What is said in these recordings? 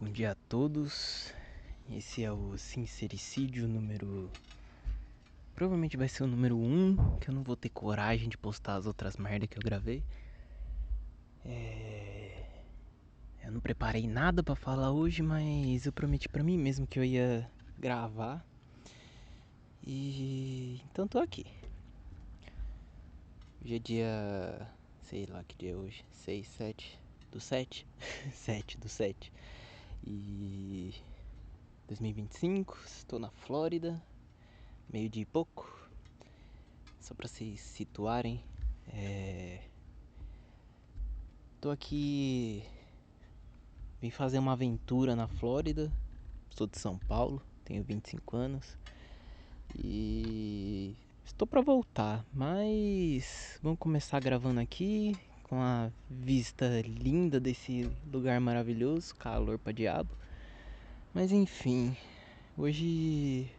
Bom dia a todos. Esse é o sincericídio número. Provavelmente vai ser o número 1, que eu não vou ter coragem de postar as outras merda que eu gravei. Eu não preparei nada pra falar hoje, mas eu prometi pra mim mesmo que eu ia gravar. E então tô aqui. Hoje é dia. Sei lá que dia é hoje. 6, 7 do 7. 7 do 7. E 2025, estou na Flórida, meio dia e pouco. Só pra vocês situarem, tô aqui, vim fazer uma aventura na Flórida. Sou de São Paulo, tenho 25 anos e estou pra voltar, mas vamos começar gravando aqui com a vista linda desse lugar maravilhoso, calor pra diabo. Mas enfim, hoje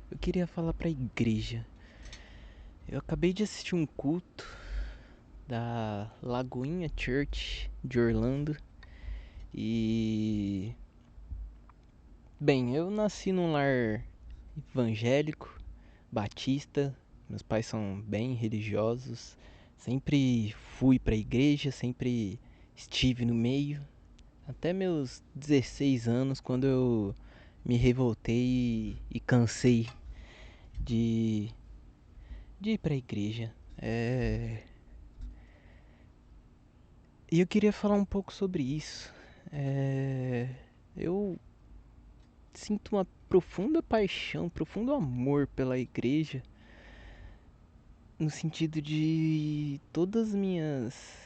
eu queria falar pra igreja. Eu acabei de assistir um culto da Lagoinha Church de Orlando e bem, eu nasci num lar evangélico, batista. Meus pais são bem religiosos. Sempre fui pra igreja, sempre estive no meio, até meus 16 anos, quando eu me revoltei e cansei de de ir pra igreja. E eu queria falar um pouco sobre isso. Eu sinto uma profunda paixão, profundo amor pela igreja, no sentido de todas as minhas,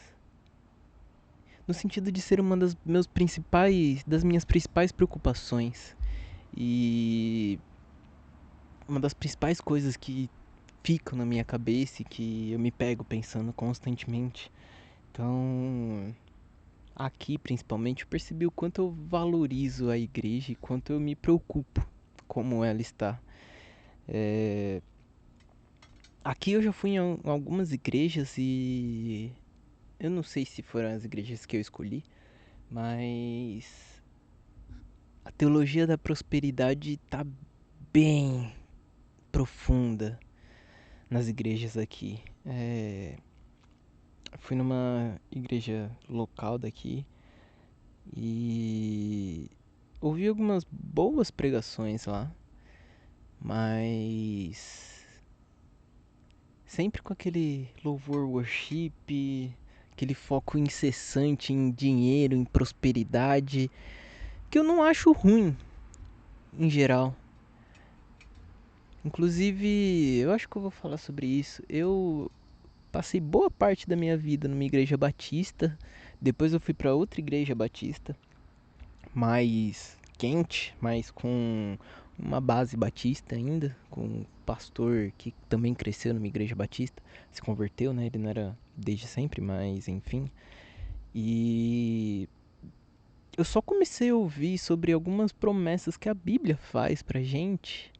no sentido de ser uma das minhas principais preocupações e uma das principais coisas que ficam na minha cabeça e que eu me pego pensando constantemente. Então, aqui principalmente eu percebi o quanto eu valorizo a igreja e quanto eu me preocupo como ela está. Aqui eu já fui em algumas igrejas e eu não sei se foram as igrejas que eu escolhi, mas a teologia da prosperidade tá bem profunda nas igrejas aqui. Fui numa igreja local daqui e ouvi algumas boas pregações lá, mas sempre com aquele louvor worship, aquele foco incessante em dinheiro, em prosperidade, que eu não acho ruim em geral. Inclusive, eu acho que eu vou falar sobre isso. Eu passei boa parte da minha vida numa igreja batista, depois eu fui para outra igreja batista, mais quente, mas com uma base batista ainda, com um pastor que também cresceu numa igreja batista, se converteu, né? Ele não era desde sempre, mas enfim. E eu só comecei a ouvir sobre algumas promessas que a Bíblia faz pra gente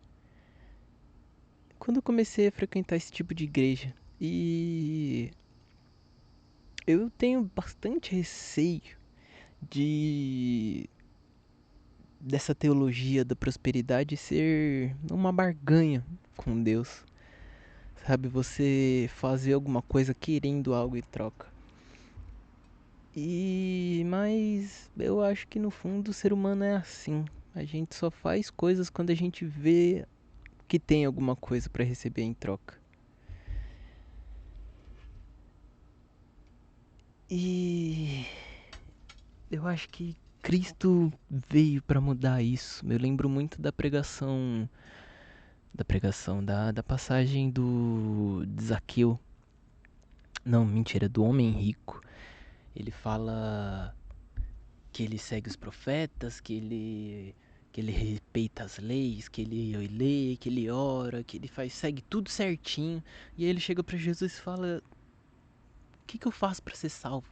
quando eu comecei a frequentar esse tipo de igreja. E eu tenho bastante receio de dessa teologia da prosperidade ser uma barganha com Deus. Sabe, você fazer alguma coisa querendo algo em troca. Mas eu acho que no fundo o ser humano é assim. A gente só faz coisas quando a gente vê que tem alguma coisa para receber em troca. E eu acho que Cristo veio para mudar isso. Eu lembro muito da passagem do de Zaqueu. Não, mentira, do homem rico. Ele fala que ele segue os profetas, que ele respeita as leis, que ele lê, que ele ora, que ele segue tudo certinho. E aí ele chega para Jesus e fala: "O que eu faço para ser salvo?"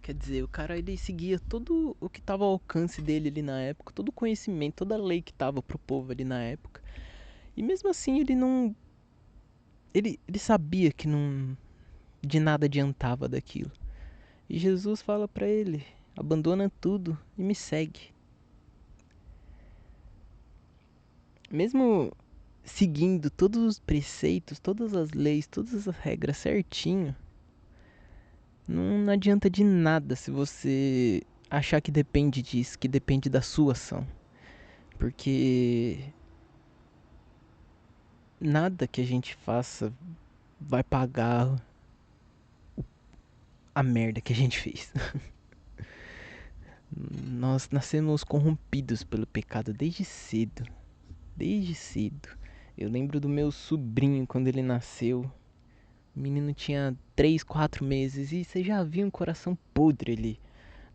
Quer dizer, o cara ele seguia tudo o que estava ao alcance dele ali na época, todo o conhecimento, toda a lei que estava pro povo ali na época. E mesmo assim ele não. Ele sabia que não. De nada adiantava daquilo. E Jesus fala pra ele: abandona tudo e me segue. Mesmo seguindo todos os preceitos, todas as leis, todas as regras certinho, não adianta de nada se você achar que depende disso, que depende da sua ação. Porque nada que a gente faça vai pagar a merda que a gente fez. Nós nascemos corrompidos pelo pecado desde cedo. Desde cedo. Eu lembro do meu sobrinho quando ele nasceu. O menino tinha 3, 4 meses e você já viu um coração podre ali.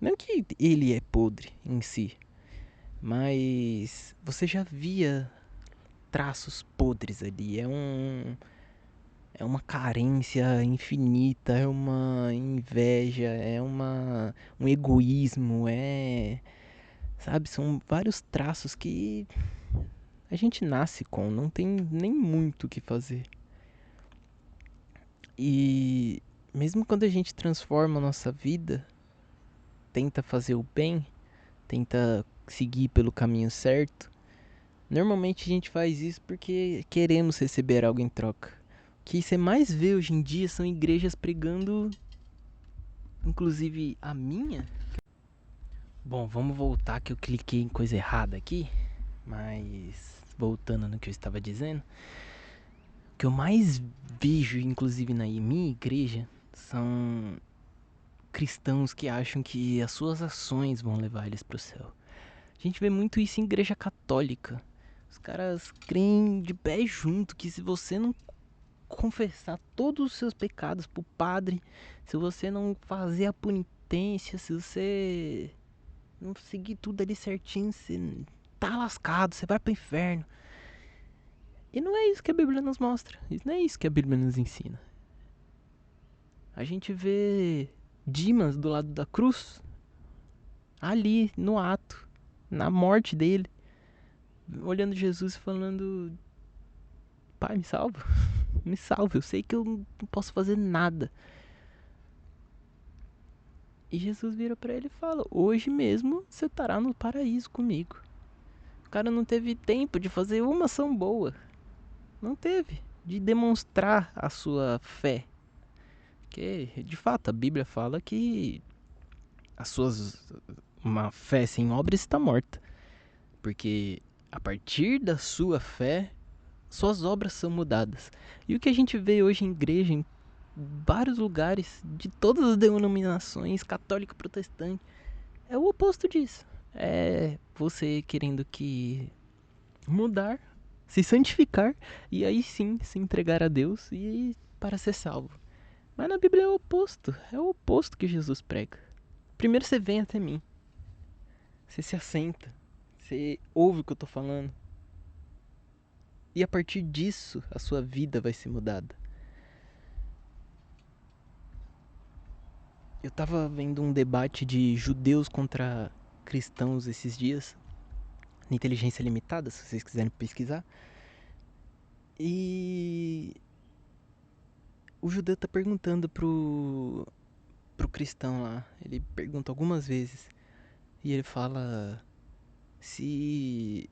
Não que ele é podre em si, mas você já via traços podres ali. É uma carência infinita, é uma inveja, é um egoísmo, sabe, são vários traços que a gente nasce com, não tem nem muito o que fazer. E mesmo quando a gente transforma a nossa vida, tenta fazer o bem, tenta seguir pelo caminho certo, normalmente a gente faz isso porque queremos receber algo em troca. O que você mais vê hoje em dia são igrejas pregando, inclusive a minha. Bom, vamos voltar que eu cliquei em coisa errada aqui, mas voltando no que eu estava dizendo, o que eu mais vejo, inclusive na minha igreja, são cristãos que acham que as suas ações vão levar eles para o céu. A gente vê muito isso em igreja católica. Os caras creem de pé junto que se você não confessar todos os seus pecados pro padre, se você não fazer a penitência, se você não seguir tudo ali certinho, você tá lascado, você vai pro inferno. E não é isso que a Bíblia nos mostra. Isso não é isso que a Bíblia nos ensina. A gente vê Dimas do lado da cruz, ali no ato, na morte dele, olhando Jesus e falando: Pai, me salva, me salva, eu sei que eu não posso fazer nada. E Jesus vira pra ele e fala: hoje mesmo você estará no paraíso comigo. O cara não teve tempo de fazer uma ação boa. Não teve. De demonstrar a sua fé. Porque, de fato, a Bíblia fala que uma fé sem obras está morta. Porque a partir da sua fé, suas obras são mudadas. E o que a gente vê hoje em igreja, em vários lugares, de todas as denominações, católica, protestante, é o oposto disso. É você querendo que mudar, se santificar e aí sim se entregar a Deus e para ser salvo. Mas na Bíblia é o oposto que Jesus prega. Primeiro você vem até mim, você se assenta, você ouve o que eu tô falando e a partir disso a sua vida vai ser mudada. Eu tava vendo um debate de judeus contra cristãos esses dias, na Inteligência Limitada, se vocês quiserem pesquisar. E o judeu tá perguntando pro cristão lá. Ele pergunta algumas vezes. E ele fala: se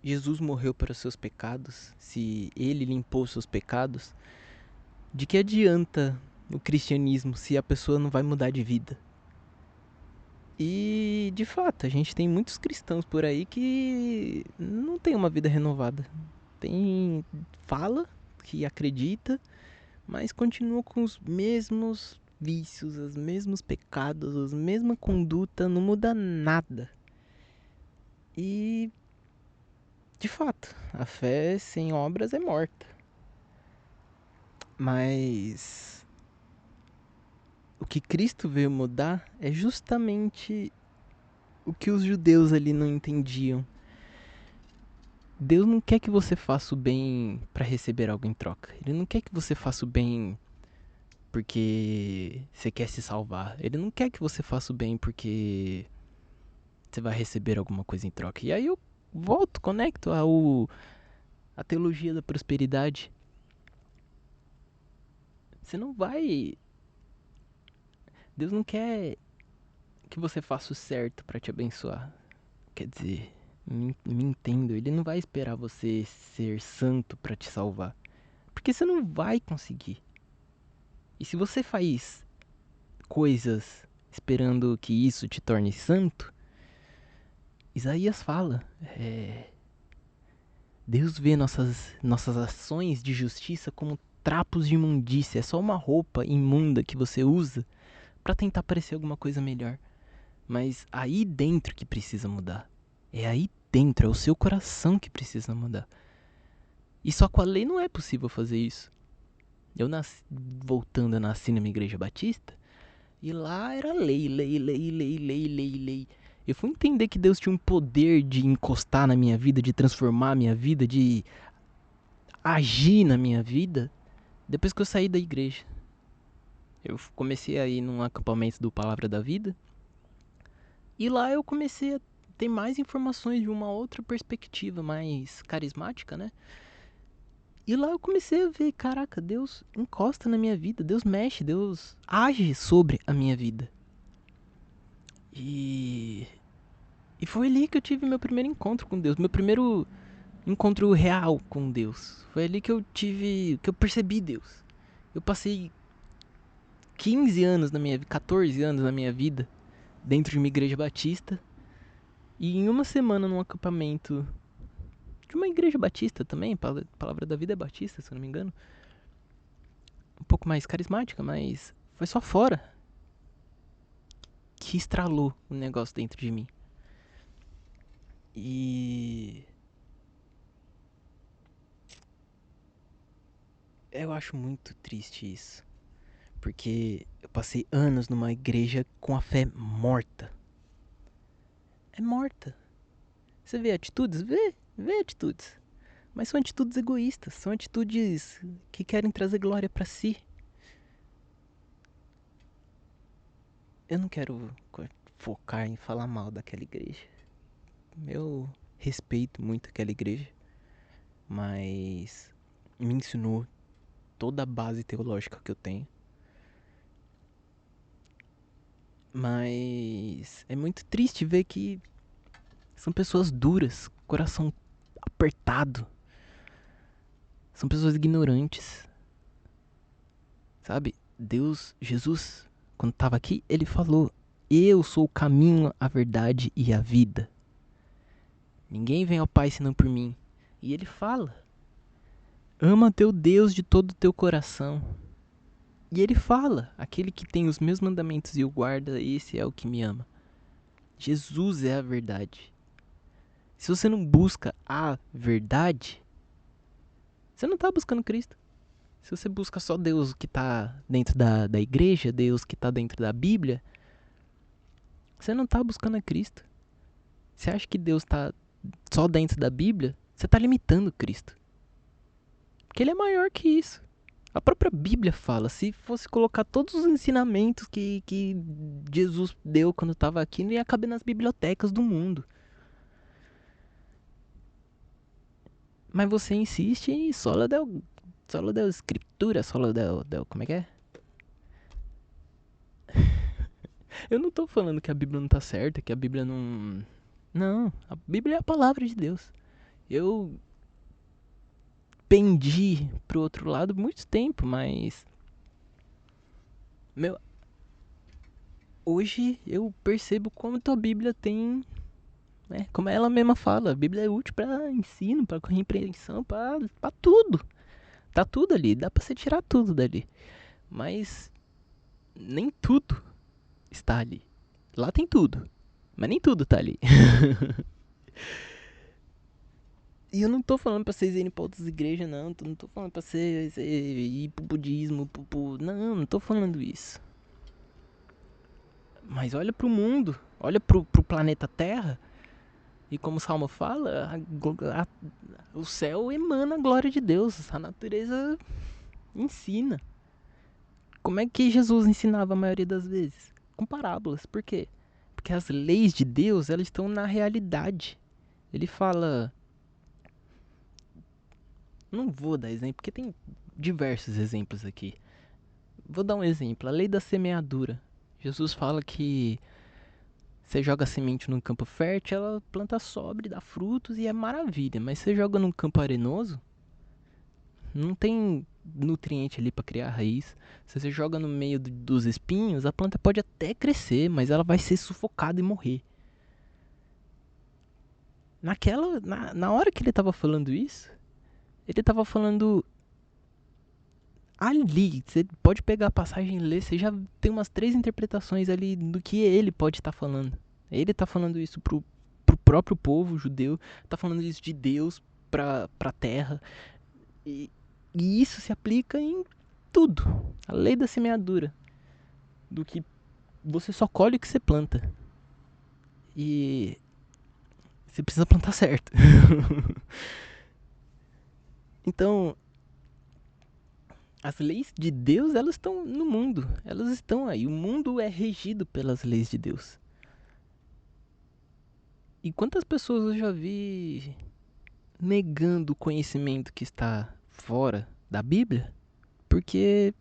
Jesus morreu para os seus pecados, se ele limpou os seus pecados, de que adianta o cristianismo se a pessoa não vai mudar de vida? E de fato, a gente tem muitos cristãos por aí que não tem uma vida renovada. Fala que acredita, mas continua com os mesmos vícios, os mesmos pecados, a mesma conduta, não muda nada. E, de fato, a fé sem obras é morta. Mas o que Cristo veio mudar é justamente o que os judeus ali não entendiam. Deus não quer que você faça o bem para receber algo em troca. Ele não quer que você faça o bem porque você quer se salvar. Ele não quer que você faça o bem porque você vai receber alguma coisa em troca. E aí eu volto, conecto a teologia da prosperidade. Você não vai. Deus não quer que você faça o certo pra te abençoar. Quer dizer, me entendo, ele não vai esperar você ser santo pra te salvar. Porque você não vai conseguir. E se você faz coisas esperando que isso te torne santo, Isaías fala, Deus vê nossas ações de justiça como trapos de imundícia. É só uma roupa imunda que você usa pra tentar parecer alguma coisa melhor. Mas aí dentro que precisa mudar. É aí dentro, é o seu coração que precisa mudar. E só com a lei não é possível fazer isso. Eu nasci numa igreja batista. E lá era lei, lei, lei, lei, lei, lei, lei. Eu fui entender que Deus tinha um poder de encostar na minha vida, de transformar a minha vida, de agir na minha vida, depois que eu saí da igreja. Eu comecei a ir num acampamento do Palavra da Vida. E lá eu comecei a ter mais informações de uma outra perspectiva, mais carismática, né? E lá eu comecei a ver, caraca, Deus encosta na minha vida, Deus mexe, Deus age sobre a minha vida. E foi ali que eu tive meu primeiro encontro com Deus, meu primeiro encontro real com Deus. Foi ali que eu percebi Deus. Eu passei 15 anos na minha vida, 14 anos na minha vida dentro de uma igreja batista. E em uma semana num acampamento de uma igreja batista também, a Palavra da Vida é batista, se eu não me engano. Um pouco mais carismática, mas foi só fora que estralou o negócio dentro de mim. E eu acho muito triste isso. Porque eu passei anos numa igreja com a fé morta. É morta. Você vê atitudes? Vê atitudes. Mas são atitudes egoístas. São atitudes que querem trazer glória pra si. Eu não quero focar em falar mal daquela igreja. Eu respeito muito aquela igreja. Mas me ensinou toda a base teológica que eu tenho. Mas é muito triste ver que são pessoas duras, coração apertado. São pessoas ignorantes. Sabe? Deus, Jesus, quando estava aqui, ele falou: Eu sou o caminho, a verdade e a vida. Ninguém vem ao Pai senão por mim. E ele fala: Ama teu Deus de todo o teu coração. E ele fala: Aquele que tem os meus mandamentos e o guarda, esse é o que me ama. Jesus é a verdade. Se você não busca a verdade, você não está buscando Cristo. Se você busca só Deus que está dentro da igreja, Deus que está dentro da Bíblia, você não está buscando a Cristo. Você acha que Deus está só dentro da Bíblia? Você está limitando Cristo. Porque ele é maior que isso. A própria Bíblia fala, se fosse colocar todos os ensinamentos que Jesus deu quando estava aqui, não ia caber nas bibliotecas do mundo. Mas você insiste em sola del escritura, como é que é? Eu não tô falando que a Bíblia não tá certa, que a Bíblia não... Não, a Bíblia é a palavra de Deus. Eu pendi pro outro lado muito tempo, mas... Meu, hoje eu percebo como tua Bíblia tem... Né, como ela mesma fala, a Bíblia é útil pra ensino, pra compreensão, pra tudo. Tá tudo ali, dá pra você tirar tudo dali. Mas nem tudo está ali. Lá tem tudo, mas nem tudo tá ali. E eu não tô falando pra vocês irem pra outras igrejas, não. Não tô falando pra vocês ir pro budismo, não tô falando isso. Mas olha pro mundo, olha pro planeta Terra. E como o Salmo fala, o céu emana a glória de Deus. A natureza ensina. Como é que Jesus ensinava a maioria das vezes? Com parábolas. Por quê? Porque as leis de Deus, elas estão na realidade. Ele fala... Não vou dar exemplo, porque tem diversos exemplos aqui. Vou dar um exemplo. A lei da semeadura. Jesus fala que Você joga a semente num campo fértil, ela planta sobre, dá frutos e é maravilha. Mas você joga num campo arenoso, não tem nutriente ali para criar raiz. Se você joga no meio dos espinhos, a planta pode até crescer, mas ela vai ser sufocada e morrer. Na hora que ele tava falando isso, ele tava falando ali. Você pode pegar a passagem e ler, você já tem umas 3 interpretações ali do que ele pode estar falando. Ele tá falando isso pro próprio povo judeu, tá falando isso de Deus pra terra. E, e isso se aplica em tudo. A lei da semeadura. Do que você só colhe o que você planta. E você precisa plantar certo. Então, as leis de Deus, elas estão no mundo. Elas estão aí. O mundo é regido pelas leis de Deus. E quantas pessoas eu já vi negando o conhecimento que está fora da Bíblia? Porque,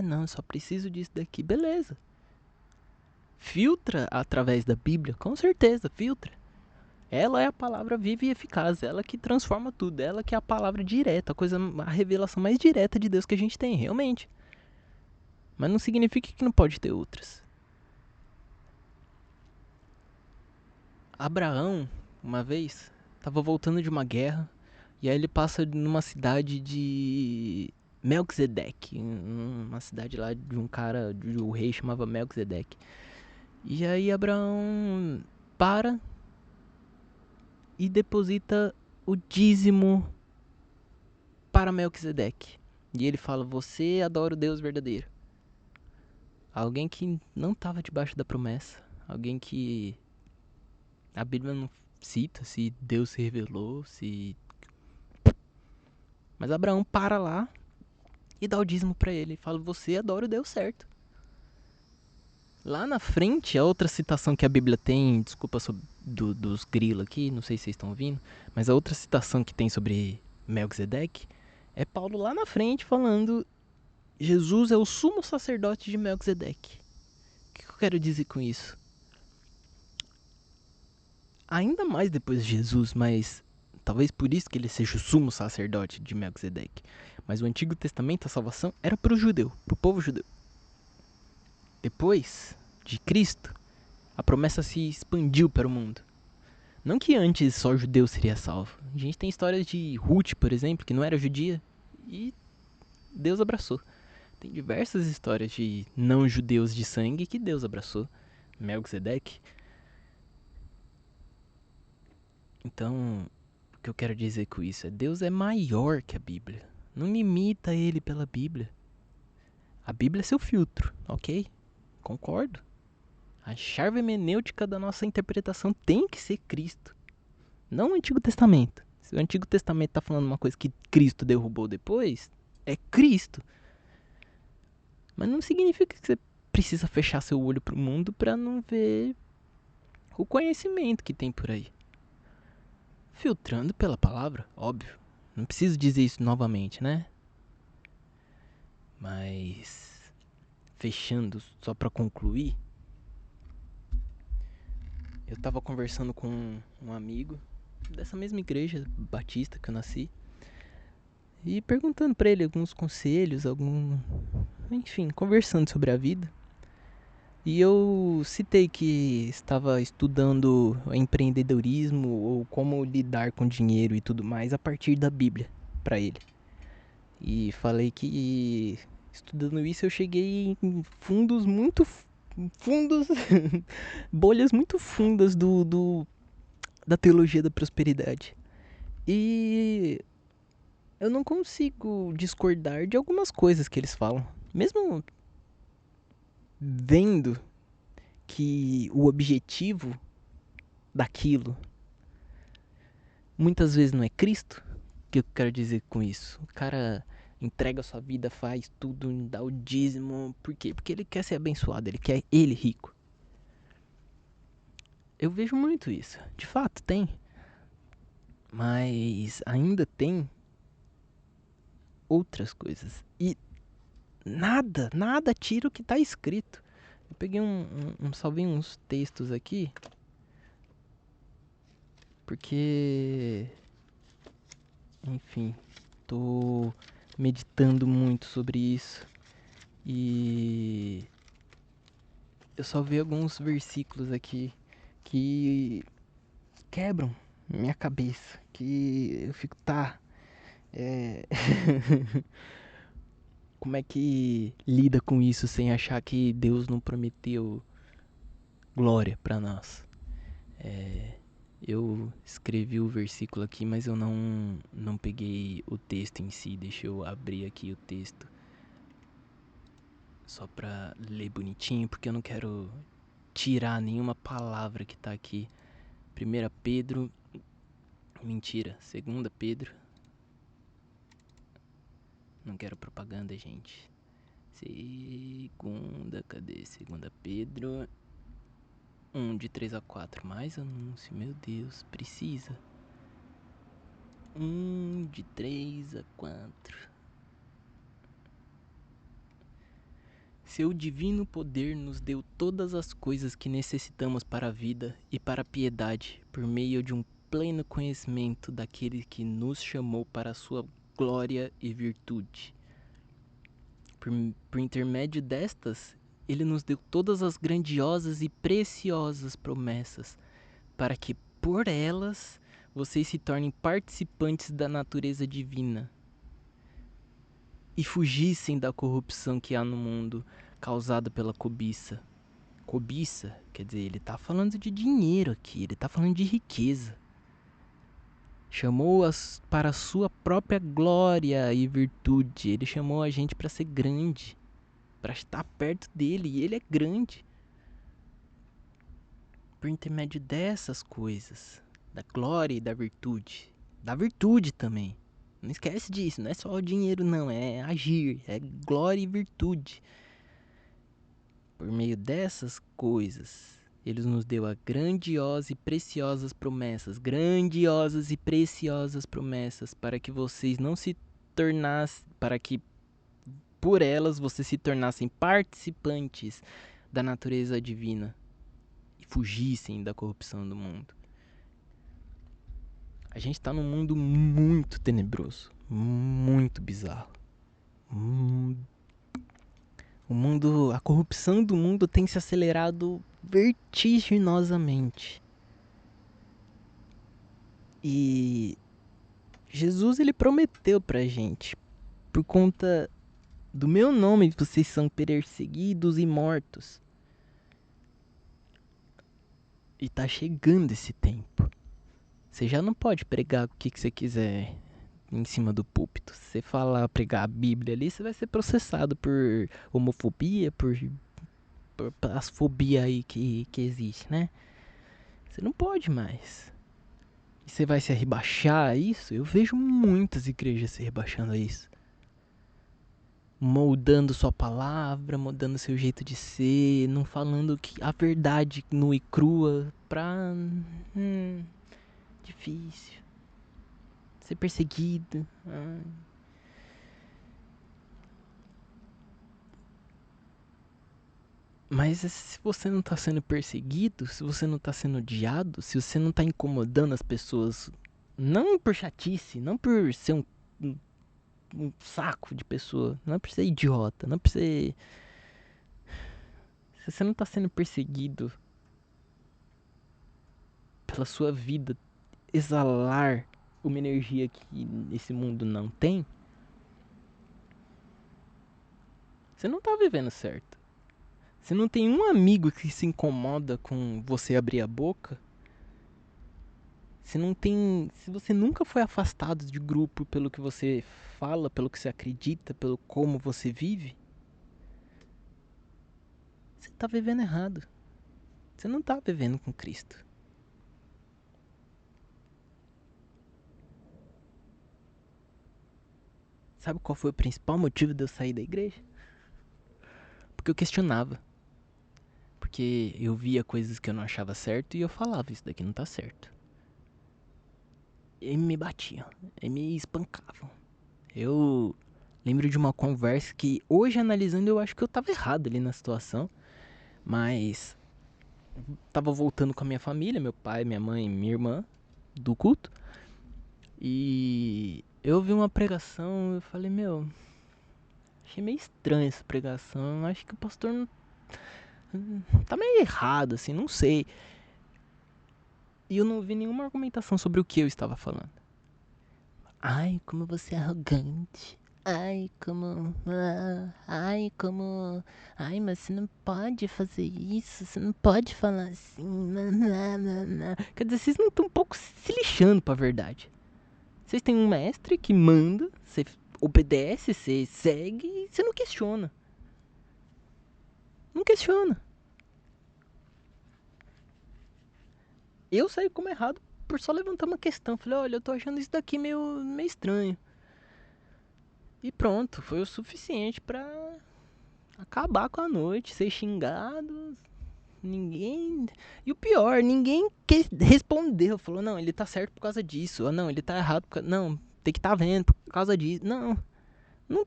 não, eu só preciso disso daqui. Beleza. Filtra através da Bíblia, com certeza, filtra. Ela é a palavra viva e eficaz, ela que transforma tudo, ela que é a palavra direta, a revelação mais direta de Deus que a gente tem, realmente. Mas não significa que não pode ter outras. Abraão, uma vez, estava voltando de uma guerra, e aí ele passa numa cidade de Melquisedeque, uma cidade lá de um cara, de um rei chamava Melquisedeque. E aí Abraão para e deposita o dízimo para Melquisedeque. E ele fala: Você adora o Deus verdadeiro. Alguém que não estava debaixo da promessa. Alguém que a Bíblia não cita se Deus se revelou, se. Mas Abraão para lá e dá o dízimo para ele. E fala: Você adora o Deus certo. Lá na frente, a outra citação que a Bíblia tem, desculpa sobre dos grilos aqui, não sei se vocês estão ouvindo, mas a outra citação que tem sobre Melquisedeque é Paulo lá na frente falando: Jesus é o sumo sacerdote de Melquisedeque. O que eu quero dizer com isso? Ainda mais depois de Jesus, mas talvez por isso que ele seja o sumo sacerdote de Melquisedeque. Mas o Antigo Testamento, a salvação, era para o judeu, para o povo judeu. Depois de Cristo, a promessa se expandiu para o mundo. Não que antes só judeu seria salvo. A gente tem histórias de Ruth, por exemplo, que não era judia e Deus abraçou. Tem diversas histórias de não judeus de sangue que Deus abraçou. Melquisedeque. Então, o que eu quero dizer com isso é: Deus é maior que a Bíblia. Não limita ele pela Bíblia. A Bíblia é seu filtro, ok? Concordo. A chave hermenêutica da nossa interpretação tem que ser Cristo, não o Antigo Testamento. Se o Antigo Testamento está falando uma coisa que Cristo derrubou depois, é Cristo. Mas não significa que você precisa fechar seu olho para o mundo para não ver o conhecimento que tem por aí. Filtrando pela palavra, óbvio. Não preciso dizer isso novamente, né? Mas fechando, só para concluir, eu tava conversando com um amigo dessa mesma igreja batista que eu nasci e perguntando para ele alguns conselhos, enfim, conversando sobre a vida. E eu citei que estava estudando empreendedorismo ou como lidar com dinheiro e tudo mais a partir da Bíblia para ele. E falei que estudando isso eu cheguei em fundos, bolhas muito fundas da teologia da prosperidade. E eu não consigo discordar de algumas coisas que eles falam. Mesmo vendo que o objetivo daquilo muitas vezes não é Cristo. O que eu quero dizer com isso? O cara entrega a sua vida, faz tudo, dá o dízimo. Por quê? Porque ele quer ser abençoado, ele quer ele rico. Eu vejo muito isso. De fato, tem. Mas ainda tem outras coisas. E nada tira o que está escrito. Eu peguei salvei uns textos aqui, porque, enfim, tô meditando muito sobre isso e eu só vi alguns versículos aqui que quebram minha cabeça, que eu fico, tá, é... como é que lida com isso sem achar que Deus não prometeu glória pra nós? Eu escrevi o versículo aqui, mas eu não peguei o texto em si. Deixa eu abrir aqui o texto só pra ler bonitinho, porque eu não quero tirar nenhuma palavra que tá aqui. 1 Pedro, mentira, 2 Pedro, não quero propaganda, gente. Cadê? 2 Pedro 1, de 3 a 4, mais anúncio, meu Deus, precisa. 1, de 3 a 4. Seu divino poder nos deu todas as coisas que necessitamos para a vida e para a piedade, por meio de um pleno conhecimento daquele que nos chamou para a sua glória e virtude. Por intermédio destas, ele nos deu todas as grandiosas e preciosas promessas, para que por elas vocês se tornem participantes da natureza divina e fugissem da corrupção que há no mundo causada pela cobiça. Cobiça, quer dizer, ele tá falando de dinheiro aqui, ele tá falando de riqueza. Chamou-as para a sua própria glória e virtude. Ele chamou a gente para ser grande, para estar perto dele, e ele é grande. Por intermédio dessas coisas, da glória e da virtude também. Não esquece disso, não é só o dinheiro não, é agir, é glória e virtude. Por meio dessas coisas, ele nos deu a grandiosas e preciosas promessas, para que vocês não se tornassem, para que por elas vocês se tornassem participantes da natureza divina e fugissem da corrupção do mundo. A gente tá num mundo muito tenebroso, muito bizarro. A corrupção do mundo tem se acelerado vertiginosamente. E Jesus, ele prometeu pra gente, por conta do meu nome vocês são perseguidos e mortos. E tá chegando esse tempo. Você já não pode pregar o que você quiser em cima do púlpito. Se você falar, pregar a Bíblia ali, você vai ser processado por homofobia, por as fobias aí que existe, né? Você não pode mais. E você vai se rebaixar a isso? Eu vejo muitas igrejas se rebaixando a isso. Moldando sua palavra, mudando seu jeito de ser, não falando que a verdade nua e crua pra... difícil. Ser perseguido. Mas se você não tá sendo perseguido, se você não tá sendo odiado, se você não tá incomodando as pessoas, não por chatice, não por ser um saco de pessoa, não é por ser idiota, não é por ser... Se você não tá sendo perseguido pela sua vida, exalar uma energia que esse mundo não tem, você não tá vivendo certo. Você não tem um amigo que se incomoda com você abrir a boca. Se você nunca foi afastado de grupo pelo que você fala, pelo que você acredita, pelo como você vive, você tá vivendo errado. Você não tá vivendo com Cristo. Sabe qual foi o principal motivo de eu sair da igreja? Porque eu questionava. Porque eu via coisas que eu não achava certo e eu falava, isso daqui não tá certo. E me batiam, e me espancavam. Eu lembro de uma conversa que hoje analisando eu acho que eu tava errado ali na situação. Mas tava voltando com a minha família, meu pai, minha mãe, minha irmã, do culto. E eu ouvi uma pregação, eu falei, meu, achei meio estranha essa pregação. Acho que o pastor não tá meio errado, assim, não sei. E eu não vi nenhuma argumentação sobre o que eu estava falando. Ai, como você é arrogante. Ai, como. Ai, como. Ai, mas você não pode fazer isso. Você não pode falar assim. Quer dizer, vocês não estão um pouco se lixando pra verdade. Vocês têm um mestre que manda, você obedece, você segue e você não questiona. Não questiona. Eu saí como errado por só levantar uma questão. Falei, olha, eu tô achando isso daqui meio estranho. E pronto, foi o suficiente pra acabar com a noite, ser xingado. Ninguém. E o pior, ninguém respondeu. Falou, não, ele tá certo por causa disso. Ou não, ele tá errado por causa. Não, tem que tá vendo por causa disso. Não. Não.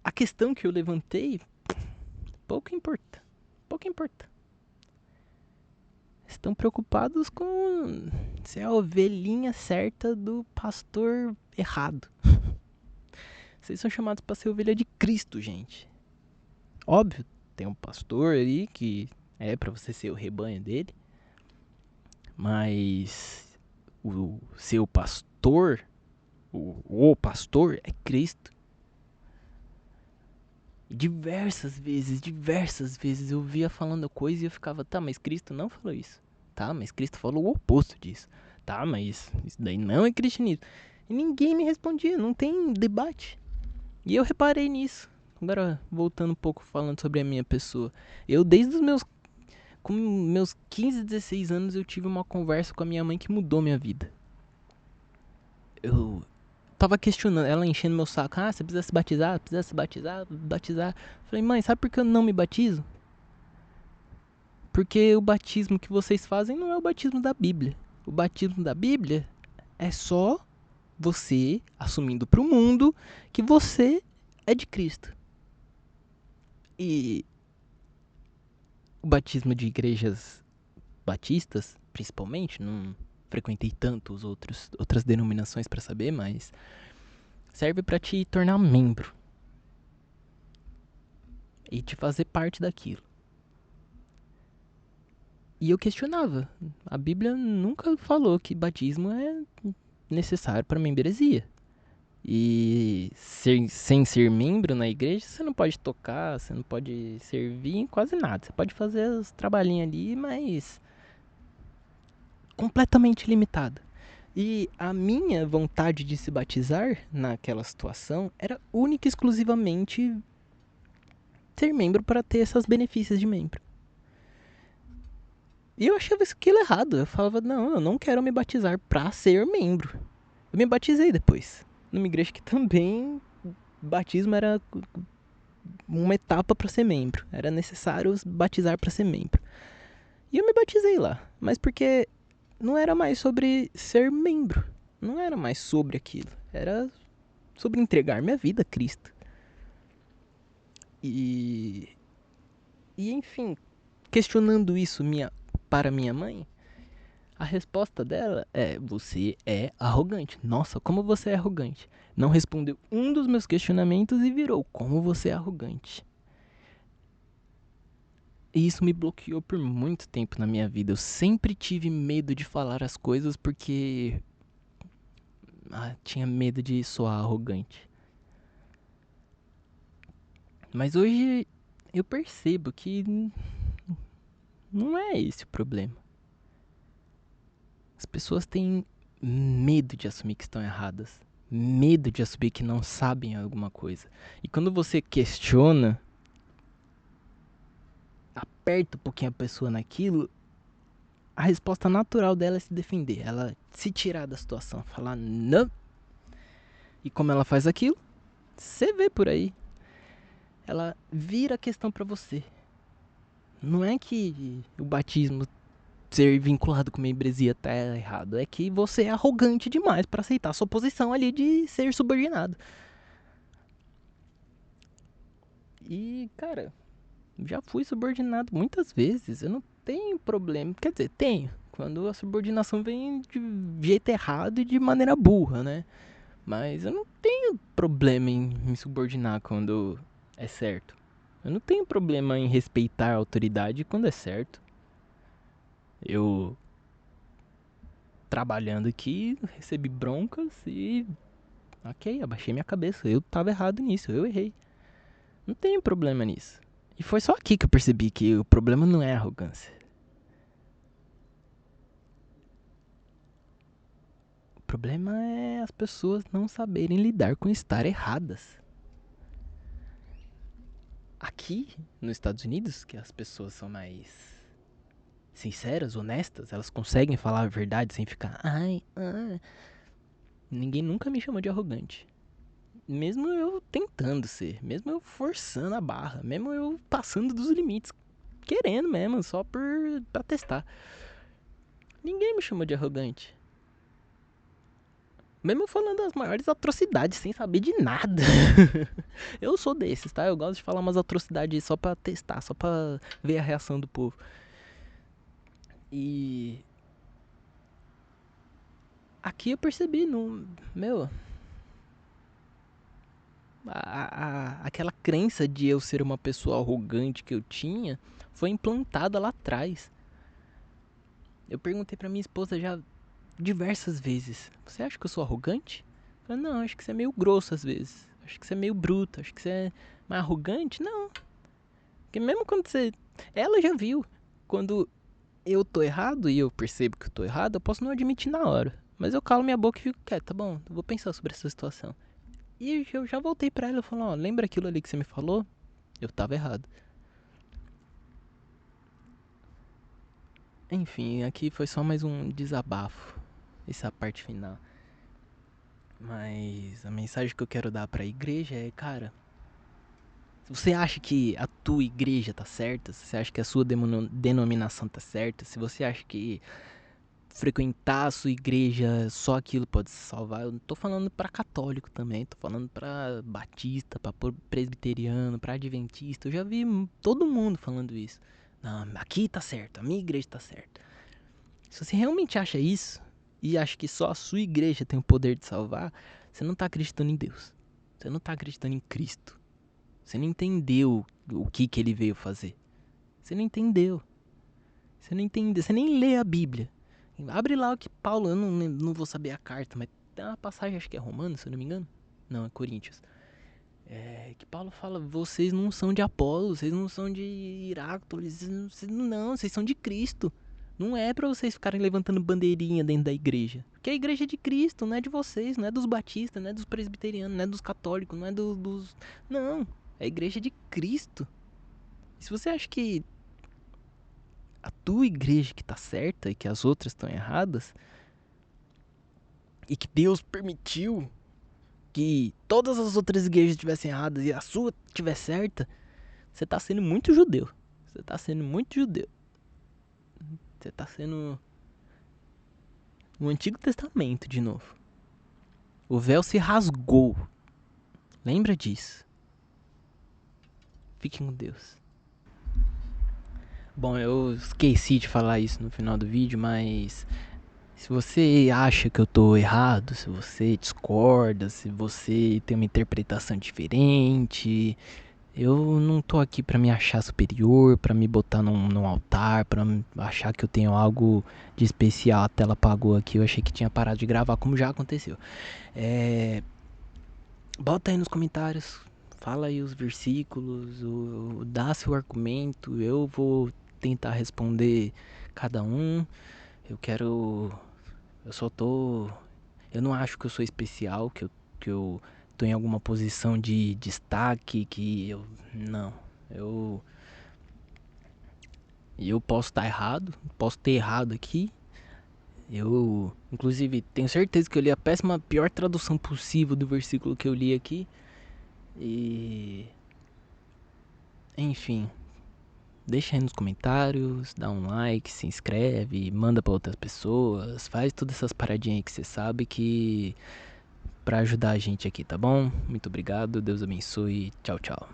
A questão que eu levantei, pouco importa. Pouco importa. Estão preocupados com se é a ovelhinha certa do pastor errado. Vocês são chamados para ser ovelha de Cristo, gente. Óbvio, tem um pastor aí que é para você ser o rebanho dele, mas o seu pastor, o pastor é Cristo. E diversas vezes eu via falando coisa e eu ficava, tá, mas Cristo não falou isso. Tá, mas Cristo falou o oposto disso. Tá, mas isso daí não é cristianismo. E ninguém me respondia, não tem debate. E eu reparei nisso. Agora, voltando um pouco falando sobre a minha pessoa. Eu, desde os meus. Com meus 15, 16 anos, eu tive uma conversa com a minha mãe que mudou minha vida. Eu tava questionando, ela enchendo meu saco. Ah, você precisa se batizar, precisa se batizar, batizar. Falei, mãe, sabe por que eu não me batizo? Porque o batismo que vocês fazem não é o batismo da Bíblia. O batismo da Bíblia é só você assumindo pro mundo que você é de Cristo. E o batismo de igrejas batistas, principalmente, não frequentei tanto outras denominações para saber, mas serve para te tornar membro e te fazer parte daquilo. E eu questionava, a Bíblia nunca falou que batismo é necessário para membresia. E sem ser membro na igreja, você não pode tocar, você não pode servir em quase nada. Você pode fazer os trabalhinhos ali, mas completamente limitado. E a minha vontade de se batizar naquela situação era única e exclusivamente ser membro para ter esses benefícios de membro. E eu achava aquilo errado. Eu falava, não, eu não quero me batizar para ser membro. Eu me batizei depois, numa igreja que também batismo era uma etapa para ser membro. Era necessário batizar para ser membro. E eu me batizei lá, mas porque não era mais sobre ser membro. Não era mais sobre aquilo. Era sobre entregar minha vida a Cristo. E, enfim, questionando isso para minha mãe, a resposta dela é: você é arrogante. Nossa, como você é arrogante. Não respondeu um dos meus questionamentos e virou: como você é arrogante. E isso me bloqueou por muito tempo na minha vida. Eu sempre tive medo de falar as coisas porque tinha medo de soar arrogante. Mas hoje eu percebo que não é esse o problema. As pessoas têm medo de assumir que estão erradas. Medo de assumir que não sabem alguma coisa. E quando você questiona, aperta um pouquinho a pessoa naquilo, a resposta natural dela é se defender. Ela se tirar da situação, falar não. E como ela faz aquilo, você vê por aí. Ela vira a questão pra você. Não é que o batismo ser vinculado com membresia tá errado. É que você é arrogante demais pra aceitar a sua posição ali de ser subordinado. E, cara, Já fui subordinado muitas vezes. Eu não tenho problema. Quer dizer, tenho. Quando a subordinação vem de jeito errado e de maneira burra, né? Mas eu não tenho problema em me subordinar quando é certo. Eu não tenho problema em respeitar a autoridade quando é certo. Eu, trabalhando aqui, recebi broncas e. Ok, abaixei minha cabeça. Eu tava errado nisso, eu errei. Não tenho problema nisso. E foi só aqui que eu percebi que o problema não é arrogância. O problema é as pessoas não saberem lidar com estar erradas. Aqui, nos Estados Unidos, que as pessoas são mais sinceras, honestas, elas conseguem falar a verdade sem ficar. Ai, ah. Ninguém nunca me chamou de arrogante. Mesmo eu tentando ser, mesmo eu forçando a barra, mesmo eu passando dos limites, querendo mesmo, só pra testar. Ninguém me chamou de arrogante. Mesmo falando as maiores atrocidades sem saber de nada. Eu sou desses, tá? Eu gosto de falar umas atrocidades só pra testar, só pra ver a reação do povo. E aqui eu percebi, no meu, aquela crença de eu ser uma pessoa arrogante que eu tinha foi implantada lá atrás. Eu perguntei pra minha esposa já diversas vezes: você acha que eu sou arrogante? Ela: não, acho que você é meio grosso às vezes. Acho que você é meio bruto. Acho que você é mais arrogante. Não. Porque mesmo quando você. Ela já viu. Quando eu tô errado e eu percebo que eu tô errado, eu posso não admitir na hora. Mas eu calo minha boca e fico quieto, tá bom, eu vou pensar sobre essa situação. E eu já voltei pra ela e falei: ó, lembra aquilo ali que você me falou? Eu tava errado. Enfim, aqui foi só mais um desabafo. Essa parte final. Mas a mensagem que eu quero dar pra igreja é, cara, se você acha que a tua igreja tá certa, se você acha que a sua denominação tá certa, se você acha que frequentar a sua igreja só aquilo pode se salvar, eu não tô falando pra católico também, tô falando pra batista, pra presbiteriano, pra adventista. Eu já vi todo mundo falando isso. Não, aqui tá certo, a minha igreja tá certa. Se você realmente acha isso e acha que só a sua igreja tem o poder de salvar, você não tá acreditando em Deus. Você não tá acreditando em Cristo. Você não entendeu o que ele veio fazer. Você não entendeu. Você não entendeu. Você nem lê a Bíblia. Abre lá o que Paulo, eu não vou saber a carta, mas tem uma passagem, acho que é Romanos, se eu não me engano. Não, é Coríntios. É que Paulo fala: vocês não são de Apolo, vocês não são de Heráclides, vocês são de Cristo. Não é pra vocês ficarem levantando bandeirinha dentro da igreja. Porque a igreja é de Cristo, não é de vocês, não é dos batistas, não é dos presbiterianos, não é dos católicos, não é dos. Não, é a igreja de Cristo. E se você acha que a tua igreja que tá certa e que as outras estão erradas, e que Deus permitiu que todas as outras igrejas estivessem erradas e a sua estiver certa, você tá sendo muito judeu. Você tá sendo muito judeu. Você tá sendo o Antigo Testamento de novo. O véu se rasgou. Lembra disso. Fique com Deus. Bom, eu esqueci de falar isso no final do vídeo, mas se você acha que eu tô errado, se você discorda, se você tem uma interpretação diferente, eu não tô aqui pra me achar superior, pra me botar num altar, pra achar que eu tenho algo de especial. A tela apagou aqui, eu achei que tinha parado de gravar, como já aconteceu. Bota aí nos comentários, fala aí os versículos, dá seu argumento, eu vou tentar responder cada um. Eu quero. Eu só tô. Eu não acho que eu sou especial, que eu tô em alguma posição de destaque, que eu. Não. Eu. Eu posso estar errado, posso ter errado aqui. Eu, inclusive, tenho certeza que eu li a pior tradução possível do versículo que eu li aqui. E. Enfim. Deixa aí nos comentários, dá um like, se inscreve, manda pra outras pessoas, faz todas essas paradinhas aí que você sabe que pra ajudar a gente aqui, tá bom? Muito obrigado, Deus abençoe, tchau, tchau.